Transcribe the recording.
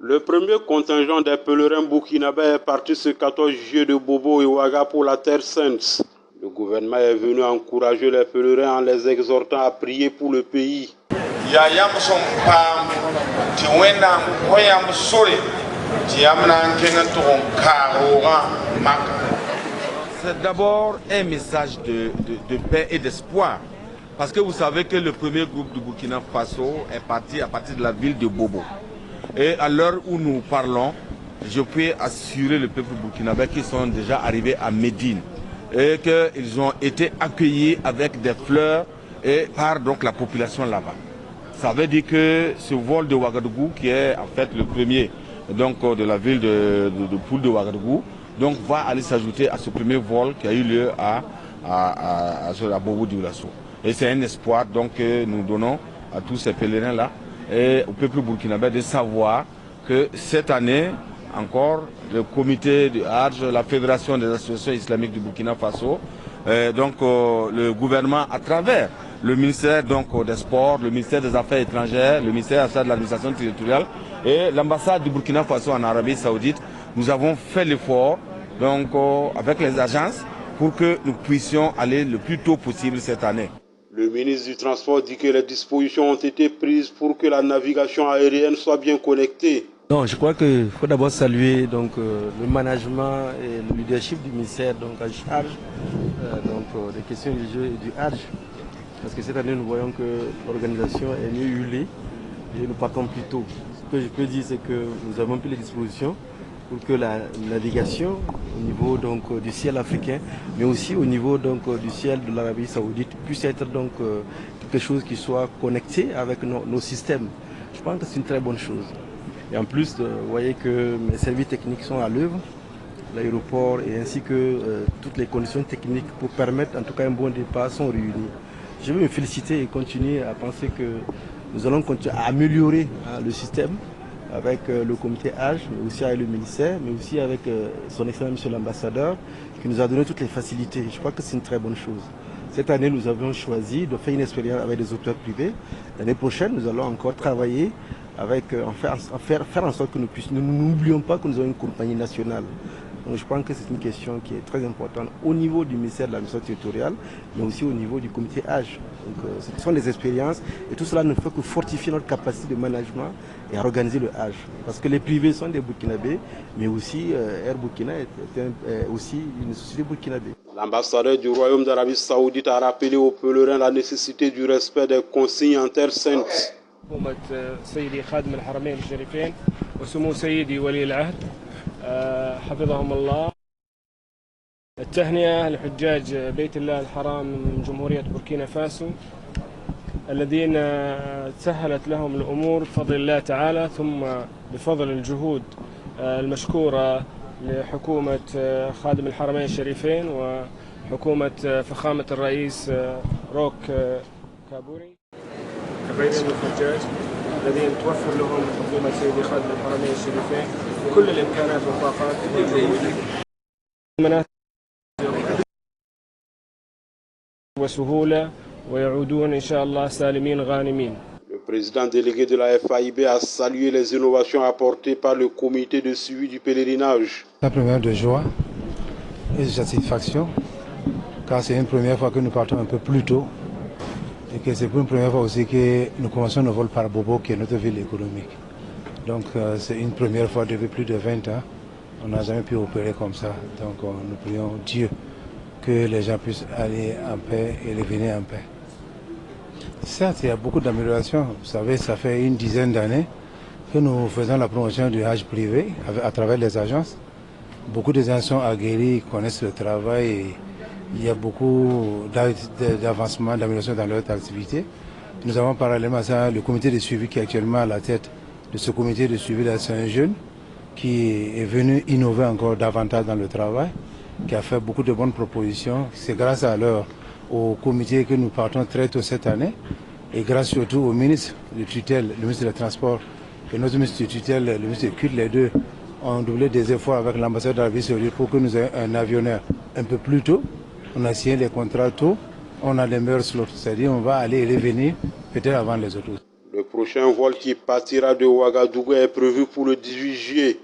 Le premier contingent des pèlerins burkinabés est parti ce 14 juillet de Bobo et Ouaga pour la Terre Sainte. Le gouvernement est venu encourager les pèlerins en les exhortant à prier pour le pays. C'est d'abord un message de paix et d'espoir. Parce que vous savez que le premier groupe du Burkina Faso est parti à partir de la ville de Bobo. Et à l'heure où nous parlons, je peux assurer le peuple burkinabé qu'ils sont déjà arrivés à Médine et qu'ils ont été accueillis avec des fleurs et par donc la population là-bas. Ça veut dire que ce vol de Ouagadougou, qui est en fait le premier donc, de la ville de Poul de Ouagadougou, donc va aller s'ajouter à ce premier vol qui a eu lieu à Bobo Dioulasso. Et c'est un espoir donc, que nous donnons à tous ces pèlerins-là et au peuple burkinabé de savoir que cette année, encore, le comité du Hajj, la Fédération des associations islamiques du Burkina Faso, donc le gouvernement à travers le ministère donc, des Sports, le ministère des Affaires étrangères, le ministère de l'administration territoriale et l'ambassade du Burkina Faso en Arabie Saoudite, nous avons fait l'effort donc, avec les agences pour que nous puissions aller le plus tôt possible cette année. Le ministre du Transport dit que les dispositions ont été prises pour que la navigation aérienne soit bien connectée. Non, je crois qu'il faut d'abord saluer donc, le management et le leadership du ministère donc, en charge des questions religieuses et du Hajj. Parce que cette année, nous voyons que l'organisation est mieux huilée et nous partons plus tôt. Ce que je peux dire, c'est que nous avons pris les dispositions pour que la navigation au niveau donc, du ciel africain, mais aussi au niveau donc, du ciel de l'Arabie Saoudite, puisse être donc, quelque chose qui soit connecté avec nos systèmes. Je pense que c'est une très bonne chose. Et en plus, vous voyez que mes services techniques sont à l'œuvre, l'aéroport et ainsi que toutes les conditions techniques pour permettre en tout cas un bon départ sont réunies. Je veux me féliciter et continuer à penser que nous allons continuer à améliorer le système avec le comité Hajj, mais aussi avec le ministère, mais aussi avec son excellent monsieur l'ambassadeur, qui nous a donné toutes les facilités. Je crois que c'est une très bonne chose. Cette année, nous avions choisi de faire une expérience avec des auteurs privés. L'année prochaine, nous allons encore travailler avec, faire en sorte que nous n'oublions pas que nous avons une compagnie nationale. Donc je pense que c'est une question qui est très importante au niveau du ministère de l'administration territoriale, mais aussi au niveau du comité Hajj. Donc ce sont des expériences et tout cela ne fait que fortifier notre capacité de management et à organiser le Hajj. Parce que les privés sont des Burkinabés, mais aussi Air Burkina est aussi une société burkinabé. L'ambassadeur du Royaume d'Arabie Saoudite a rappelé aux pèlerins la nécessité du respect des consignes en terre sainte. حكومة سيدي خادم الحرمين الشريفين وسمو سيدي ولي العهد حفظهم الله. التهنئة لحجاج بيت الله الحرام من جمهورية بوركينا فاسو الذين سهلت لهم الأمور بفضل الله تعالى ثم بفضل الجهود المشكورة لحكومة خادم الحرمين الشريفين وحكومة فخامة الرئيس روك كابوري كبيرين الحجاج الذين توفر لهم حكومة سيدي خادم الحرمين الشريفين كل الإمكانات والطاقات والجهود وسهولة ويعودون إن شاء الله سالمين غانمين. Le président délégué de la FAIB a salué les innovations apportées par le comité de suivi du pèlerinage. Simplement de joie et de satisfaction, car c'est une première fois que nous partons un peu plus tôt et que c'est une première fois aussi que nous commençons nos vols par Bobo, qui est notre ville économique. Donc c'est une première fois depuis plus de 20 ans. On n'a jamais pu opérer comme ça. Donc nous prions Dieu que les gens puissent aller en paix et revenir en paix. Certes, il y a beaucoup d'améliorations. Vous savez, ça fait une dizaine d'années que nous faisons la promotion du Hajj privé à travers les agences. Beaucoup de gens sont aguerris, connaissent le travail et il y a beaucoup d'avancement, d'amélioration dans leur activité. Nous avons parallèlement à ça le comité de suivi qui est actuellement à la tête de ce comité de suivi. C'est un jeune qui est venu innover encore davantage dans le travail, qui a fait beaucoup de bonnes propositions. C'est grâce à au comité que nous partons très tôt cette année et grâce surtout au ministre de tutelle, le ministre des Transports et notre ministre de tutelle, le ministre de Culte, les deux ont doublé des efforts avec l'ambassade d'Arabie Saoudite pour que nous ayons un avionneur un peu plus tôt. On a signé les contrats tôt, on a les meilleurs slots, c'est-à-dire on va aller et revenir peut-être avant les autres. Le prochain vol qui partira de Ouagadougou est prévu pour le 18 juillet.